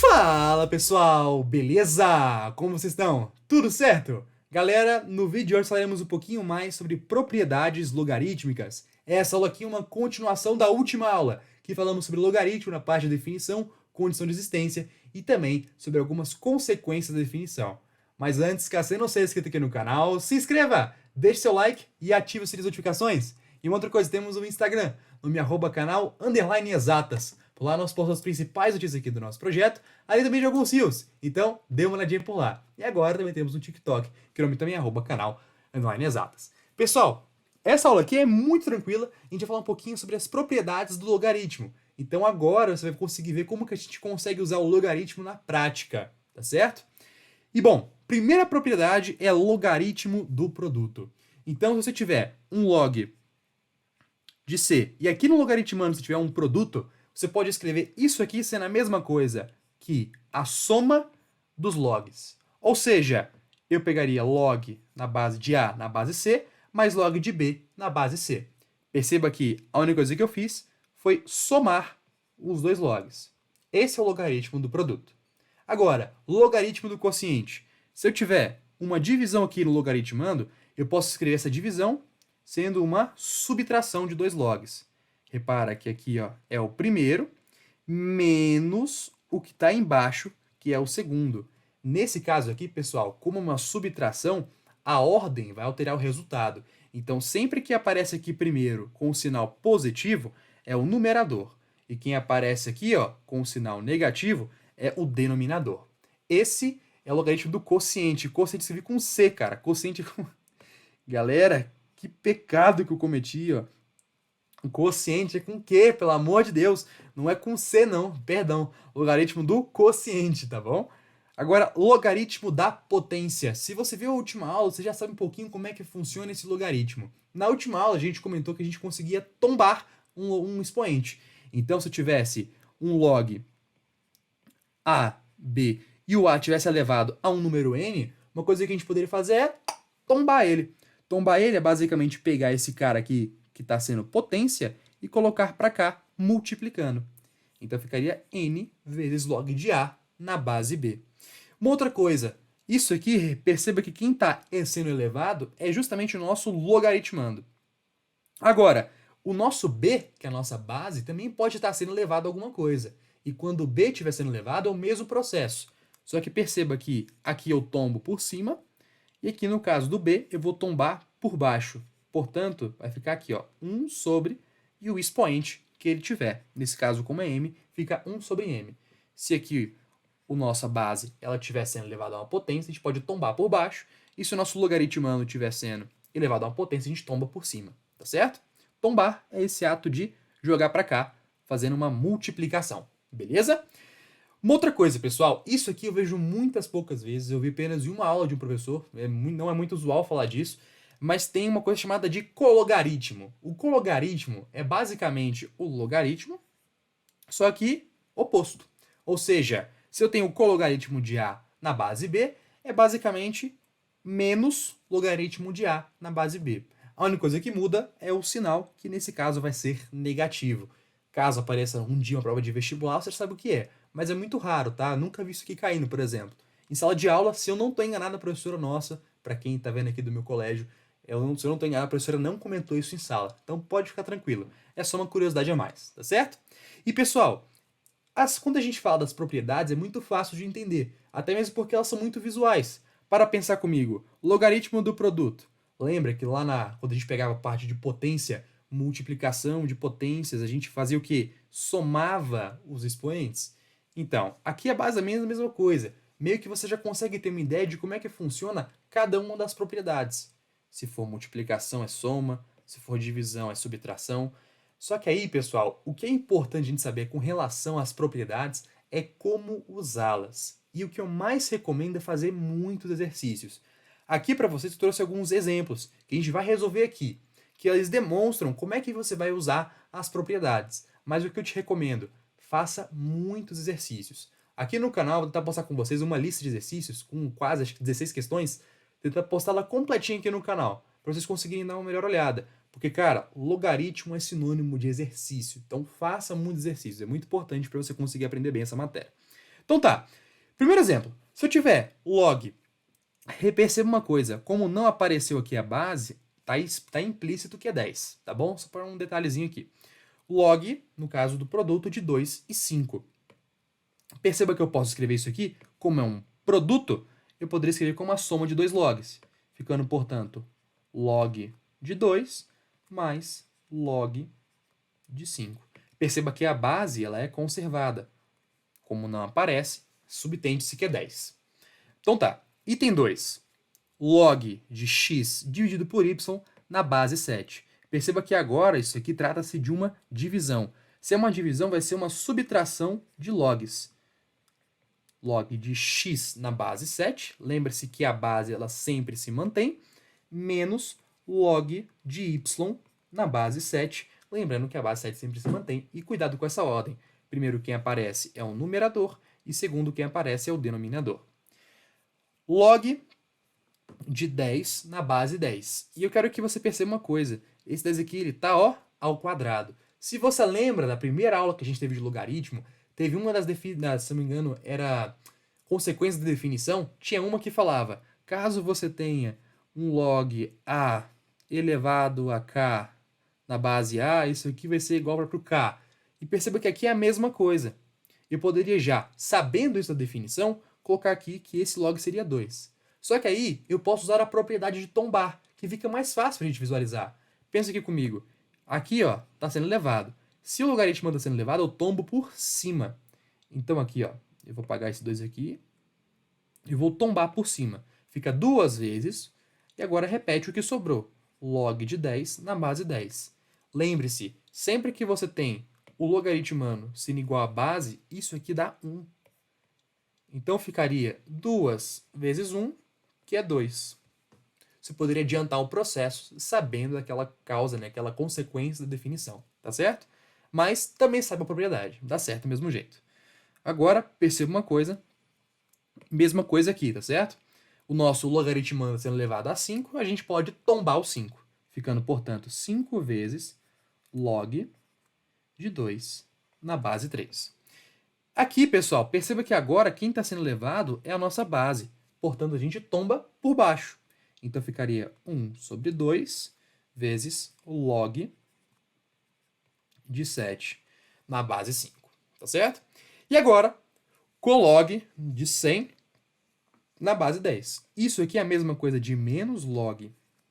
Fala pessoal, beleza? Como vocês estão? Tudo certo? Galera, no vídeo de hoje falaremos um pouquinho mais sobre propriedades logarítmicas. Essa aula aqui é uma continuação da última aula, que falamos sobre logaritmo na parte de definição, condição de existência e também sobre algumas consequências da definição. Mas antes, caso você não seja inscrito aqui no canal, se inscreva, deixe seu like e ative as notificações. E uma outra coisa, temos o Instagram, no meu @canal_exatas. Por lá nós postamos as principais notícias aqui do nosso projeto, além também de alguns rios. Então, dê uma olhadinha por lá. E agora também temos um TikTok, que o nome também é @canal_exatas. Pessoal, essa aula aqui é muito tranquila, a gente vai falar um pouquinho sobre as propriedades do logaritmo. Então agora você vai conseguir ver como que a gente consegue usar o logaritmo na prática, tá certo? E bom, primeira propriedade é logaritmo do produto. Então se você tiver um log de C e aqui no logaritmando você tiver um produto, você pode escrever isso aqui sendo a mesma coisa que a soma dos logs. Ou seja, eu pegaria log na base de A na base C, mais log de B na base C. Perceba que a única coisa que eu fiz foi somar os dois logs. Esse é o logaritmo do produto. Agora, logaritmo do quociente. Se eu tiver uma divisão aqui no logaritmando, eu posso escrever essa divisão sendo uma subtração de dois logs. Repara que aqui ó, é o primeiro, menos o que está embaixo, que é o segundo. Nesse caso aqui, pessoal, como uma subtração, a ordem vai alterar o resultado. Então, sempre que aparece aqui primeiro com o sinal positivo, é o numerador. E quem aparece aqui ó, com o sinal negativo é o denominador. Esse é o logaritmo do quociente. Quociente se escreve com C, cara. Quociente com... Galera, que pecado que eu cometi, ó. O quociente é com Q, pelo amor de Deus. Não é com C, não. Perdão. Logaritmo do quociente, tá bom? Agora, logaritmo da potência. Se você viu a última aula, você já sabe um pouquinho como é que funciona esse logaritmo. Na última aula, a gente comentou que a gente conseguia tombar um expoente. Então, se eu tivesse um log A, B e o A tivesse elevado a um número N, uma coisa que a gente poderia fazer é tombar ele. Tombar ele é basicamente pegar esse cara aqui que está sendo potência e colocar para cá, multiplicando. Então ficaria N vezes log de A na base B. Uma outra coisa, isso aqui, perceba que quem está sendo elevado é justamente o nosso logaritmando. Agora, o nosso B, que é a nossa base, também pode estar sendo elevado a alguma coisa. E quando o B estiver sendo elevado, é o mesmo processo. Só que perceba que aqui eu tombo por cima, e aqui no caso do B, eu vou tombar por baixo. Portanto, vai ficar aqui, ó, 1 sobre, e o expoente que ele tiver. Nesse caso, como é M, fica 1 sobre M. Se aqui a nossa base ela estiver sendo elevada a uma potência, a gente pode tombar por baixo. E se o nosso logaritmando estiver sendo elevado a uma potência, a gente tomba por cima. Tá certo? Tombar é esse ato de jogar para cá, fazendo uma multiplicação. Beleza? Uma outra coisa, pessoal, isso aqui eu vejo muitas poucas vezes, eu vi apenas em uma aula de um professor, não é muito usual falar disso, mas tem uma coisa chamada de cologaritmo. O cologaritmo é basicamente o logaritmo, só que oposto. Ou seja, se eu tenho o cologaritmo de A na base B, é basicamente menos logaritmo de A na base B. A única coisa que muda é o sinal, que nesse caso vai ser negativo. Caso apareça um dia uma prova de vestibular, você sabe o que é. Mas é muito raro, tá? Nunca vi isso aqui caindo, por exemplo. Em sala de aula, se eu não estou enganado, a professora nossa, para quem está vendo aqui do meu colégio, se eu não estou enganado, a professora não comentou isso em sala. Então pode ficar tranquilo. É só uma curiosidade a mais, tá certo? E pessoal, quando a gente fala das propriedades, é muito fácil de entender. Até mesmo porque elas são muito visuais. Para pensar comigo, logaritmo do produto. Lembra que lá quando a gente pegava a parte de potência, multiplicação de potências, a gente fazia o quê? Somava os expoentes? Então, aqui é basicamente a mesma coisa. Meio que você já consegue ter uma ideia de como é que funciona cada uma das propriedades. Se for multiplicação é soma, se for divisão é subtração. Só que aí, pessoal, o que é importante a gente saber com relação às propriedades é como usá-las. E o que eu mais recomendo é fazer muitos exercícios. Aqui para vocês eu trouxe alguns exemplos que a gente vai resolver aqui, que eles demonstram como é que você vai usar as propriedades. Mas o que eu te recomendo, faça muitos exercícios. Aqui no canal eu vou tentar postar com vocês uma lista de exercícios com quase acho que 16 questões, tentar postá-la completinha aqui no canal, para vocês conseguirem dar uma melhor olhada. Porque, cara, logaritmo é sinônimo de exercício. Então faça muitos exercícios, é muito importante para você conseguir aprender bem essa matéria. Então tá. Primeiro exemplo. Se eu tiver log, perceba uma coisa. Como não apareceu aqui a base, tá implícito que é 10, tá bom? Só para um detalhezinho aqui. Log, no caso do produto, de 2 e 5. Perceba que eu posso escrever isso aqui, como é um produto, eu poderia escrever como a soma de dois logs. Ficando, portanto, log de 2 mais log de 5. Perceba que a base ela é conservada. Como não aparece, subtende-se que é 10. Então tá. Item 2. Log de x dividido por y na base 7. Perceba que agora isso aqui trata-se de uma divisão. Se é uma divisão, vai ser uma subtração de logs. Log de x na base 7, lembre-se que a base ela sempre se mantém, menos log de y na base 7, lembrando que a base 7 sempre se mantém, e cuidado com essa ordem. Primeiro quem aparece é o numerador, e segundo quem aparece é o denominador. Log de 10 na base 10. E eu quero que você perceba uma coisa, esse 10 aqui ele está ao quadrado. Se você lembra da primeira aula que a gente teve de logaritmo, teve uma se não me engano, era consequência de definição, tinha uma que falava, caso você tenha um log a elevado a k na base a, isso aqui vai ser igual para o k. E perceba que aqui é a mesma coisa. Eu poderia já, sabendo isso da definição, colocar aqui que esse log seria 2. Só que aí eu posso usar a propriedade de tombar, que fica mais fácil para a gente visualizar. Pensa aqui comigo. Aqui está sendo elevado. Se o logaritmo está sendo elevado, eu tombo por cima. Então aqui, eu vou apagar esse 2 aqui e vou tombar por cima. Fica 2 vezes e agora repete o que sobrou. Log de 10 na base 10. Lembre-se, sempre que você tem o logaritmano sendo igual à base, isso aqui dá 1. Então ficaria 2 vezes 1, que é 2. Você poderia adiantar o processo sabendo daquela causa, né, aquela consequência da definição, tá certo? Mas também sabe a propriedade, dá certo do mesmo jeito. Agora, perceba uma coisa, mesma coisa aqui, tá certo? O nosso logaritmano sendo elevado a 5, a gente pode tombar o 5, ficando, portanto, 5 vezes log de 2 na base 3. Aqui, pessoal, perceba que agora quem está sendo elevado é a nossa base, portanto, a gente tomba por baixo. Então, ficaria 1 sobre 2 vezes log de 7 na base 5, tá certo? E agora, colog de 100 na base 10. Isso aqui é a mesma coisa de menos log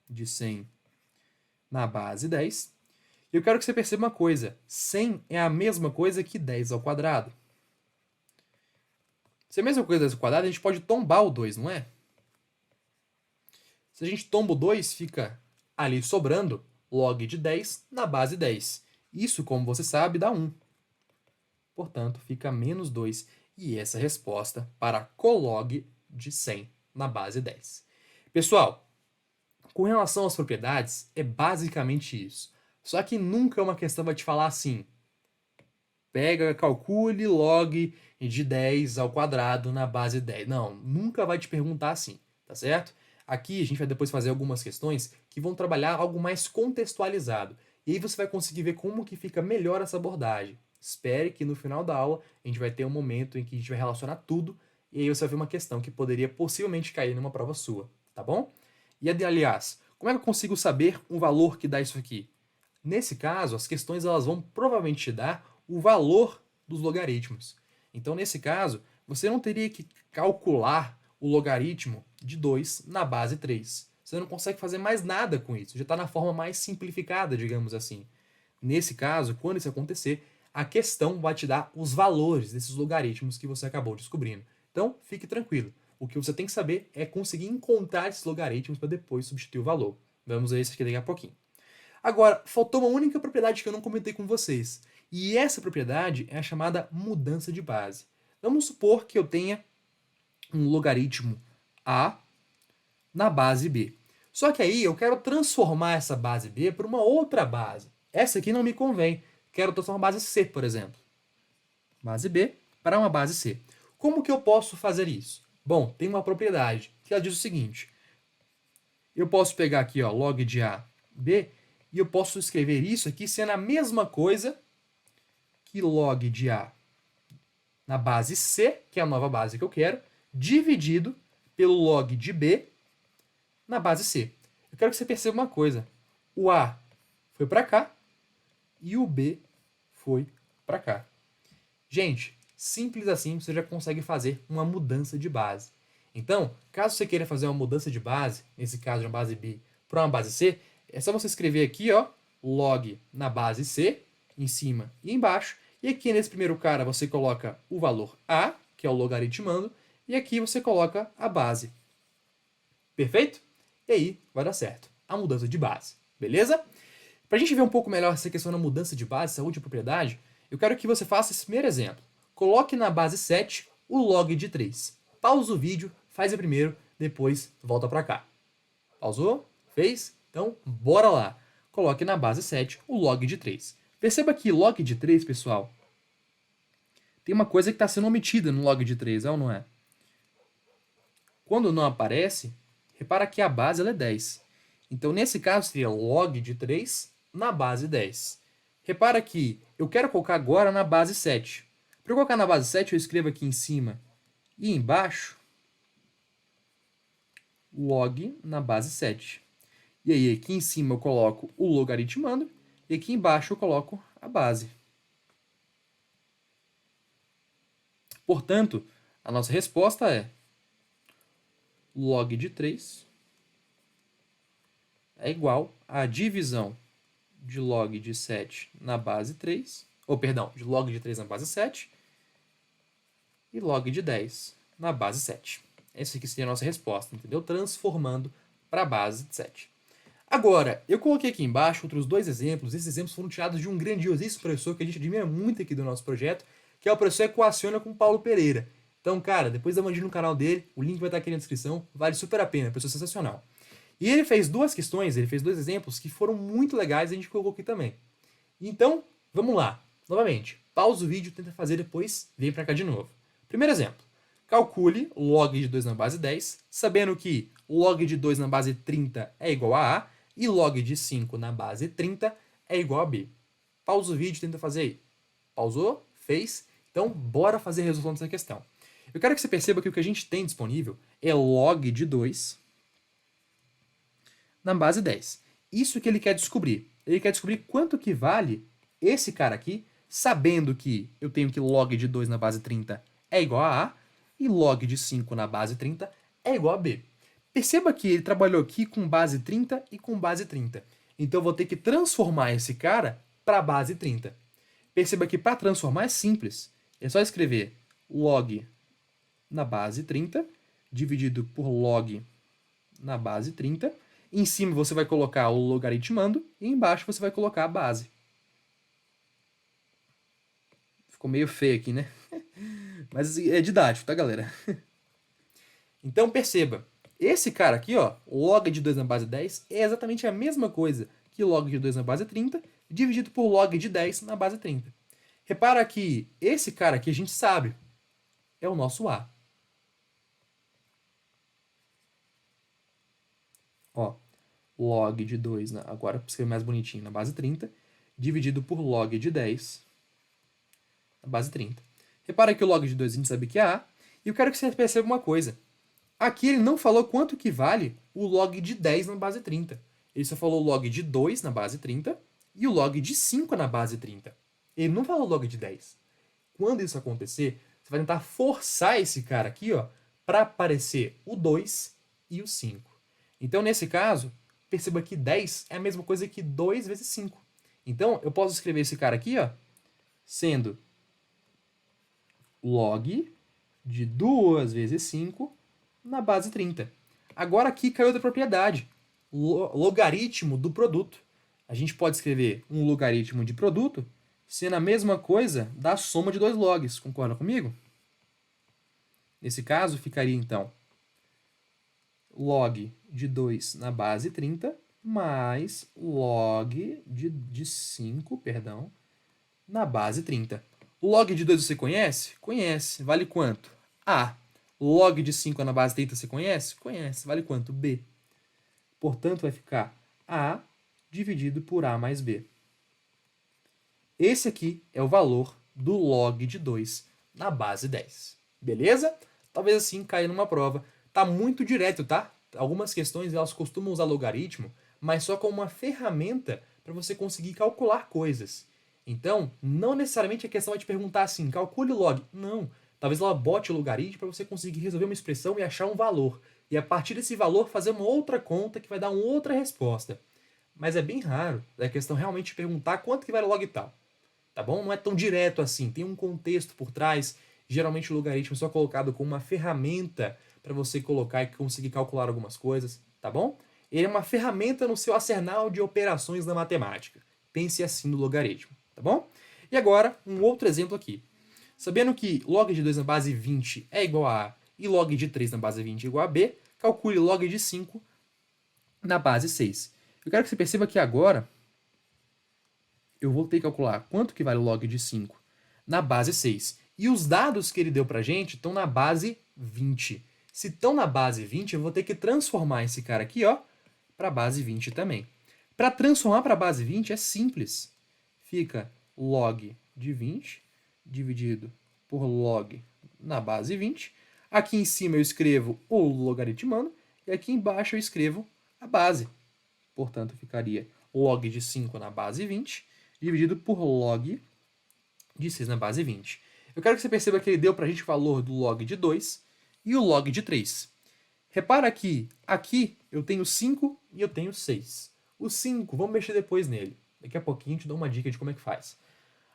de 100 na base 10. Eu quero que você perceba uma coisa. 100 é a mesma coisa que 10 ao quadrado. Se é a mesma coisa que 10 ao quadrado, a gente pode tombar o 2, não é? Se a gente tomba o 2, fica ali sobrando log de 10 na base 10. Isso, como você sabe, dá 1. Portanto, fica menos 2. E essa é a resposta para colog de 100 na base 10. Pessoal, com relação às propriedades, é basicamente isso. Só que nunca uma questão vai te falar assim, pega, calcule log de 10 ao quadrado na base 10. Não, nunca vai te perguntar assim, tá certo? Aqui a gente vai depois fazer algumas questões que vão trabalhar algo mais contextualizado. E aí você vai conseguir ver como que fica melhor essa abordagem. Espere que no final da aula a gente vai ter um momento em que a gente vai relacionar tudo e aí você vai ver uma questão que poderia possivelmente cair numa prova sua, tá bom? E aliás, como é que eu consigo saber um valor que dá isso aqui? Nesse caso, as questões elas vão provavelmente te dar o valor dos logaritmos. Então, nesse caso, você não teria que calcular o logaritmo de 2 na base 3. Você não consegue fazer mais nada com isso, já está na forma mais simplificada, digamos assim. Nesse caso, quando isso acontecer, a questão vai te dar os valores desses logaritmos que você acabou descobrindo. Então, fique tranquilo. O que você tem que saber é conseguir encontrar esses logaritmos para depois substituir o valor. Vamos ver isso aqui daqui a pouquinho. Agora, faltou uma única propriedade que eu não comentei com vocês. E essa propriedade é a chamada mudança de base. Vamos supor que eu tenha um logaritmo A na base B. Só que aí eu quero transformar essa base B para uma outra base. Essa aqui não me convém. Quero transformar a base C, por exemplo. Base B para uma base C. Como que eu posso fazer isso? Bom, tem uma propriedade que ela diz o seguinte. Eu posso pegar aqui log de A, B, e eu posso escrever isso aqui sendo a mesma coisa que log de A na base C, que é a nova base que eu quero, dividido pelo log de B na base C. Eu quero que você perceba uma coisa. O A foi para cá e o B foi para cá. Gente, simples assim você já consegue fazer uma mudança de base. Então, caso você queira fazer uma mudança de base, nesse caso de uma base B para uma base C, é só você escrever aqui, ó, log na base C, em cima e embaixo. E aqui nesse primeiro cara você coloca o valor A, que é o logaritmando, e aqui você coloca a base. Perfeito? E aí vai dar certo a mudança de base, beleza? Para a gente ver um pouco melhor essa questão da mudança de base, saúde e propriedade, eu quero que você faça esse primeiro exemplo. Coloque na base 7 o log de 3. Pausa o vídeo, faz o primeiro, depois volta para cá. Pausou? Fez? Então, bora lá. Coloque na base 7 o log de 3. Perceba que log de 3, pessoal, tem uma coisa que está sendo omitida no log de 3, é ou não é? Quando não aparece, repara que a base ela é 10. Então, nesse caso, seria log de 3 na base 10. Repara que eu quero colocar agora na base 7. Para eu colocar na base 7, eu escrevo aqui em cima e embaixo log na base 7. E aí, aqui em cima eu coloco o logaritmando e aqui embaixo eu coloco a base. Portanto, a nossa resposta é log de 3 é igual à divisão de log de 7 na base 3, de log de 3 na base 7 e log de 10 na base 7. Essa aqui seria a nossa resposta, entendeu? Transformando para a base de 7. Agora, eu coloquei aqui embaixo outros dois exemplos. Esses exemplos foram tirados de um grandiosíssimo professor que a gente admira muito aqui do nosso projeto, que é o professor Equaciona com Paulo Pereira. Então, cara, depois dá uma olhada no canal dele, o link vai estar aqui na descrição, vale super a pena, professor sensacional. E ele fez duas questões, ele fez dois exemplos que foram muito legais e a gente colocou aqui também. Então, vamos lá. Novamente, pausa o vídeo, tenta fazer depois, vem para cá de novo. Primeiro exemplo. Calcule log de 2 na base 10, sabendo que log de 2 na base 30 é igual a A e log de 5 na base 30 é igual a B. Pausa o vídeo, tenta fazer aí. Pausou? Fez? Então, bora fazer a resolução dessa questão. Eu quero que você perceba que o que a gente tem disponível é log de 2 na base 10. Isso que ele quer descobrir. Ele quer descobrir quanto que vale esse cara aqui, sabendo que eu tenho que log de 2 na base 30 é igual a A e log de 5 na base 30 é igual a B. Perceba que ele trabalhou aqui com base 30 e com base 30. Então eu vou ter que transformar esse cara para a base 30. Perceba que para transformar é simples. É só escrever log na base 30 dividido por log na base 30. Em cima você vai colocar o logaritmando e embaixo você vai colocar a base. Ficou meio feio aqui, né? Mas é didático, tá, galera? Então perceba, esse cara aqui, ó, log de 2 na base 10, é exatamente a mesma coisa que log de 2 na base 30, dividido por log de 10 na base 30. Repara que esse cara aqui a gente sabe, é o nosso A. Ó, log de 2, agora para escrever mais bonitinho, na base 30, dividido por log de 10 na base 30. Repara que o log de 2 a gente sabe que é A, e eu quero que você perceba uma coisa. Aqui ele não falou quanto que vale o log de 10 na base 30. Ele só falou o log de 2 na base 30 e o log de 5 na base 30. Ele não falou log de 10. Quando isso acontecer, você vai tentar forçar esse cara aqui, ó, para aparecer o 2 e o 5. Então, nesse caso, perceba que 10 é a mesma coisa que 2 vezes 5. Então, eu posso escrever esse cara aqui, ó, sendo log de 2 vezes 5 na base 30. Agora aqui caiu outra propriedade, logaritmo do produto. A gente pode escrever um logaritmo de produto sendo a mesma coisa da soma de dois logs. Concorda comigo? Nesse caso, ficaria então log de 2 na base 30 mais log de 5, na base 30. O log de 2 você conhece? Conhece. Vale quanto? A. Log de 5 na base 30 você conhece? Conhece. Vale quanto? B. Portanto, vai ficar A dividido por A mais B. Esse aqui é o valor do log de 2 na base 10. Beleza? Talvez assim caia numa prova. Tá muito direto, tá? Algumas questões elas costumam usar logaritmo, mas só como uma ferramenta para você conseguir calcular coisas. Então, não necessariamente a questão vai te perguntar assim, calcule o log. Não. Talvez ela bote o logaritmo para você conseguir resolver uma expressão e achar um valor. E a partir desse valor fazer uma outra conta que vai dar uma outra resposta. Mas é bem raro a questão realmente te perguntar quanto que vale o log tal. Tá bom? Não é tão direto assim, tem um contexto por trás. Geralmente o logaritmo é só colocado como uma ferramenta para você colocar e conseguir calcular algumas coisas, tá bom? Ele é uma ferramenta no seu arsenal de operações na matemática. Pense assim no logaritmo, tá bom? E agora, um outro exemplo aqui. Sabendo que log de 2 na base 20 é igual a A e log de 3 na base 20 é igual a B, calcule log de 5 na base 6. Eu quero que você perceba que agora eu vou ter que calcular quanto que vale o log de 5 na base 6. E os dados que ele deu pra gente estão na base 20. Se estão na base 20, eu vou ter que transformar esse cara aqui, ó, para a base 20 também. Para transformar para a base 20 é simples. Fica log de 20 dividido por log na base 20. Aqui em cima eu escrevo o logaritmando e aqui embaixo eu escrevo a base. Portanto, ficaria log de 5 na base 20 dividido por log de 6 na base 20. Eu quero que você perceba que ele deu para a gente o valor do log de 2 e o log de 3. Repara que aqui eu tenho 5 e eu tenho 6. O 5, vamos mexer depois nele. Daqui a pouquinho eu te dou uma dica de como é que faz.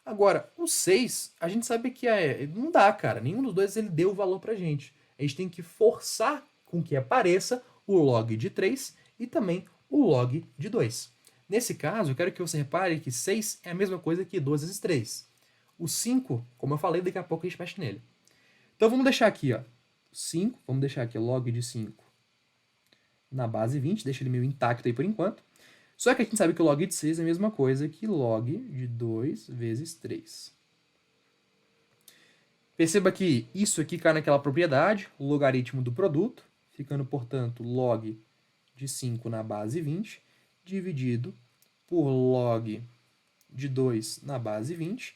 Agora, o 6, a gente sabe que não dá, cara. Nenhum dos dois ele deu o valor pra gente. A gente tem que forçar com que apareça o log de 3 e também o log de 2. Nesse caso, eu quero que você repare que 6 é a mesma coisa que 2 vezes 3. O 5, como eu falei, daqui a pouco a gente mexe nele. Então vamos deixar aqui, ó, 5, vamos deixar aqui log de 5 na base 20, deixa ele meio intacto aí por enquanto. Só que a gente sabe que o log de 6 é a mesma coisa que log de 2 vezes 3. Perceba que isso aqui cai naquela propriedade, o logaritmo do produto, ficando, portanto, log de 5 na base 20, dividido por log de 2 na base 20,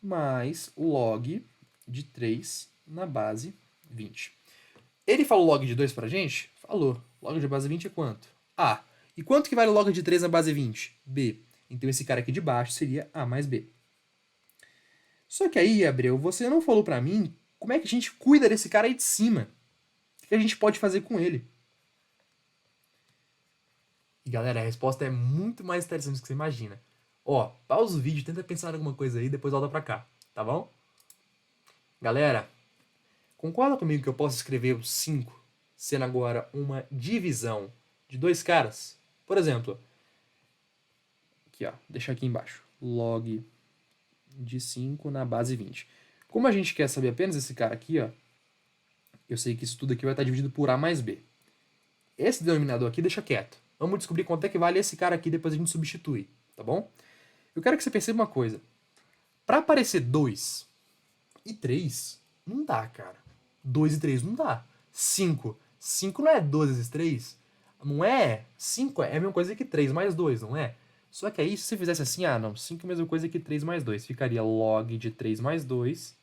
mais log de 3 na base 20. Ele falou log de 2 pra gente? Falou. Log de base 20 é quanto? A. E quanto que vale log de 3 na base 20? B. Então esse cara aqui de baixo seria A mais B. Só que aí, Abreu, você não falou pra mim como é que a gente cuida desse cara aí de cima. O que a gente pode fazer com ele? E galera, a resposta é muito mais interessante do que você imagina. Ó, pausa o vídeo, tenta pensar em alguma coisa aí, depois volta pra cá, tá bom? Galera, concorda comigo que eu posso escrever o 5 sendo agora uma divisão de dois caras? Por exemplo, aqui ó, deixar aqui embaixo, log de 5 na base 20. Como a gente quer saber apenas esse cara aqui, ó, eu sei que isso tudo aqui vai estar dividido por A mais B. Esse denominador aqui deixa quieto. Vamos descobrir quanto é que vale esse cara aqui, depois a gente substitui, tá bom? Eu quero que você perceba uma coisa. Para aparecer 2 e 3, não dá, cara. 2 e 3 não dá. 5. 5 não é 2 vezes 3? Não é? 5 é a mesma coisa que 3 mais 2, não é? Só que aí, se você fizesse assim, não, 5 é a mesma coisa que 3 mais 2. Ficaria log de 3 mais 2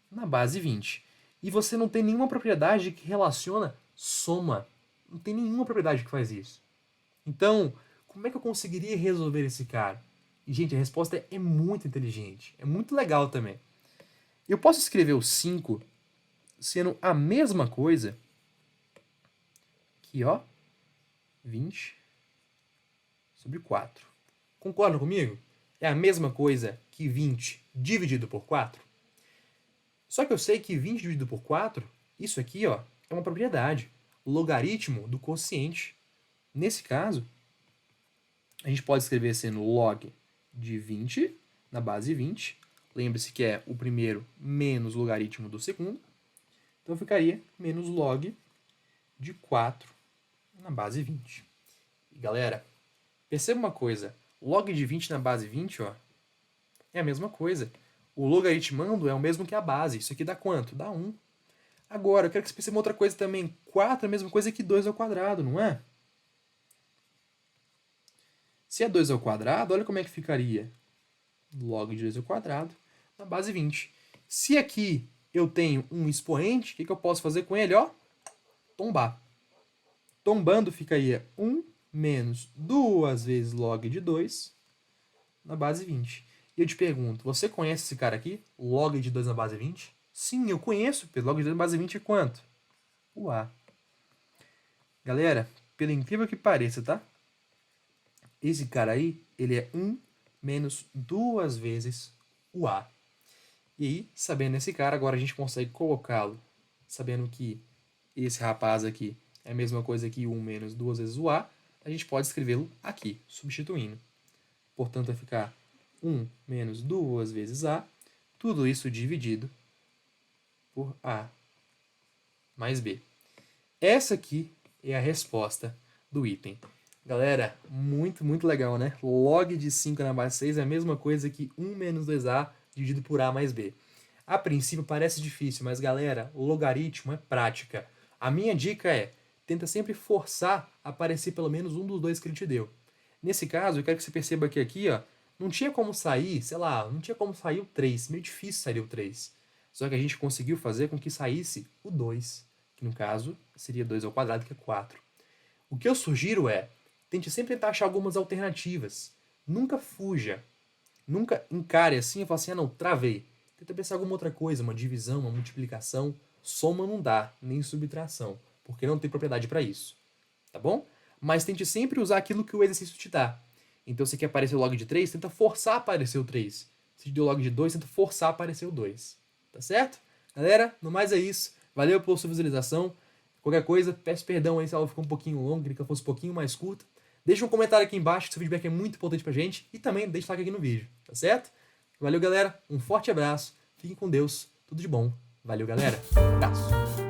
na base 20. E você não tem nenhuma propriedade que relaciona soma. Não tem nenhuma propriedade que faz isso. Então, como é que eu conseguiria resolver esse cara? E, gente, a resposta é muito inteligente. É muito legal também. Eu posso escrever o 5 sendo a mesma coisa que, ó, 20 sobre 4. Concordam comigo? É a mesma coisa que 20 dividido por 4? Só que eu sei que 20 dividido por 4, isso aqui, ó, é uma propriedade. Logaritmo do quociente. Nesse caso, a gente pode escrever sendo log de 20 na base 20. Lembre-se que é o primeiro menos o logaritmo do segundo. Então ficaria menos log de 4 na base 20. E galera, perceba uma coisa. Log de 20 na base 20, ó, é a mesma coisa. O logaritmando é o mesmo que a base. Isso aqui dá quanto? Dá 1. Agora, eu quero que você perceba outra coisa também. 4 é a mesma coisa que 2 ao quadrado, não é? Se é 2 ao quadrado, olha como é que ficaria. Log de 2 ao quadrado na base 20. Se aqui eu tenho um expoente, o que eu posso fazer com ele? Ó, tombar. Tombando fica aí 1 menos 2 vezes log de 2 na base 20. E eu te pergunto, você conhece esse cara aqui? Log de 2 na base 20? Sim, eu conheço, Pedro. Log de 2 na base 20 é quanto? O A. Galera, pelo incrível que pareça, tá? Esse cara aí, ele é 1 menos 2 vezes o A. E aí, sabendo esse cara, agora a gente consegue colocá-lo, sabendo que esse rapaz aqui é a mesma coisa que 1 menos 2 vezes o A, a gente pode escrevê-lo aqui, substituindo. Portanto, vai ficar 1 menos 2 vezes A, tudo isso dividido por A mais B. Essa aqui é a resposta do item. Galera, muito legal, né? Log de 5 na base 6 é a mesma coisa que 1 menos 2A dividido por A mais B. A princípio parece difícil, mas galera, logaritmo é prática. A minha dica é, tenta sempre forçar a aparecer pelo menos um dos dois que ele te deu. Nesse caso, eu quero que você perceba que aqui, ó, não tinha como sair, sei lá, não tinha como sair o 3, meio difícil sair o 3. Só que a gente conseguiu fazer com que saísse o 2, que no caso seria 2 ao quadrado, que é 4. O que eu sugiro é, tente sempre tentar achar algumas alternativas. Nunca fuja. Nunca encare assim e fale assim, ah não, travei. Tenta pensar alguma outra coisa, uma divisão, uma multiplicação. Soma não dá, nem subtração, porque não tem propriedade para isso. Tá bom? Mas tente sempre usar aquilo que o exercício te dá. Então, se quer aparecer o log de 3, tenta forçar a aparecer o 3. Se te deu log de 2, tenta forçar a aparecer o 2. Tá certo? Galera, no mais é isso. Valeu pela sua visualização. Qualquer coisa, peço perdão aí se a aula ficou um pouquinho longa, queria que ela fosse um pouquinho mais curta. Deixa um comentário aqui embaixo, que seu feedback é muito importante pra gente. E também deixa o like aqui no vídeo, tá certo? Valeu, galera. Um forte abraço. Fiquem com Deus. Tudo de bom. Valeu, galera. Abraço.